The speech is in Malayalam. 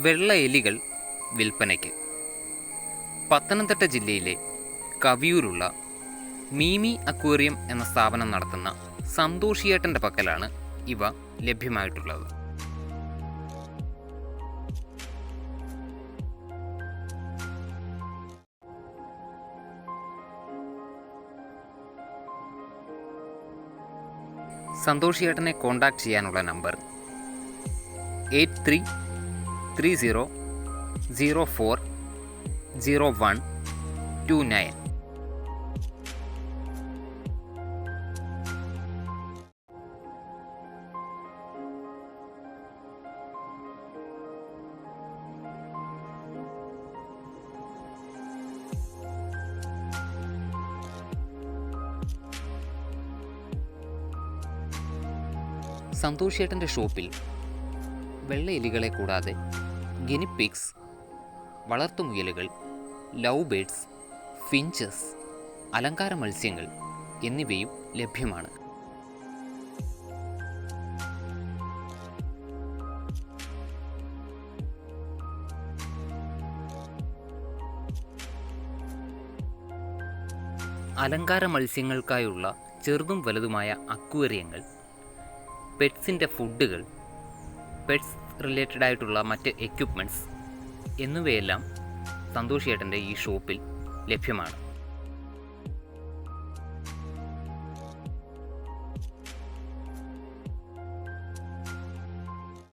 വെള്ള എലികൾ വിൽപ്പനയ്ക്ക്. പത്തനംതിട്ട ജില്ലയിലെ കവിയൂരുള്ള മീമി അക്വേറിയം എന്ന സ്ഥാപനം നടത്തുന്ന സന്തോഷിയേട്ടൻ്റെ പക്കലാണ് ഇവ ലഭ്യമായിട്ടുള്ളത്. സന്തോഷിയേട്ടനെ കോൺടാക്റ്റ് ചെയ്യാനുള്ള നമ്പർ 8330040129. സന്തോഷിയേട്ടൻ്റെ ഷോപ്പിൽ വെള്ള എലികളെ കൂടാതെ ഗിനിപ്പിഗ്സ്, വളർത്തുമുയലുകൾ, ലവ് ബേഡ്സ്, ഫിഞ്ചസ്, അലങ്കാര മത്സ്യങ്ങൾ എന്നിവയും ലഭ്യമാണ്. അലങ്കാര മത്സ്യങ്ങൾക്കായുള്ള ചെറുതും വലുതുമായ അക്വേറിയങ്ങൾ, പെറ്റ്സിൻ്റെ ഫുഡുകൾ, പെറ്റ്സ് റിലേറ്റഡ് ആയിട്ടുള്ള മറ്റ് എക്യുപ്മെൻറ്റ്സ് എന്നിവയെല്ലാം സന്തോഷിയേട്ടൻ്റെ ഈ ഷോപ്പിൽ ലഭ്യമാണ്.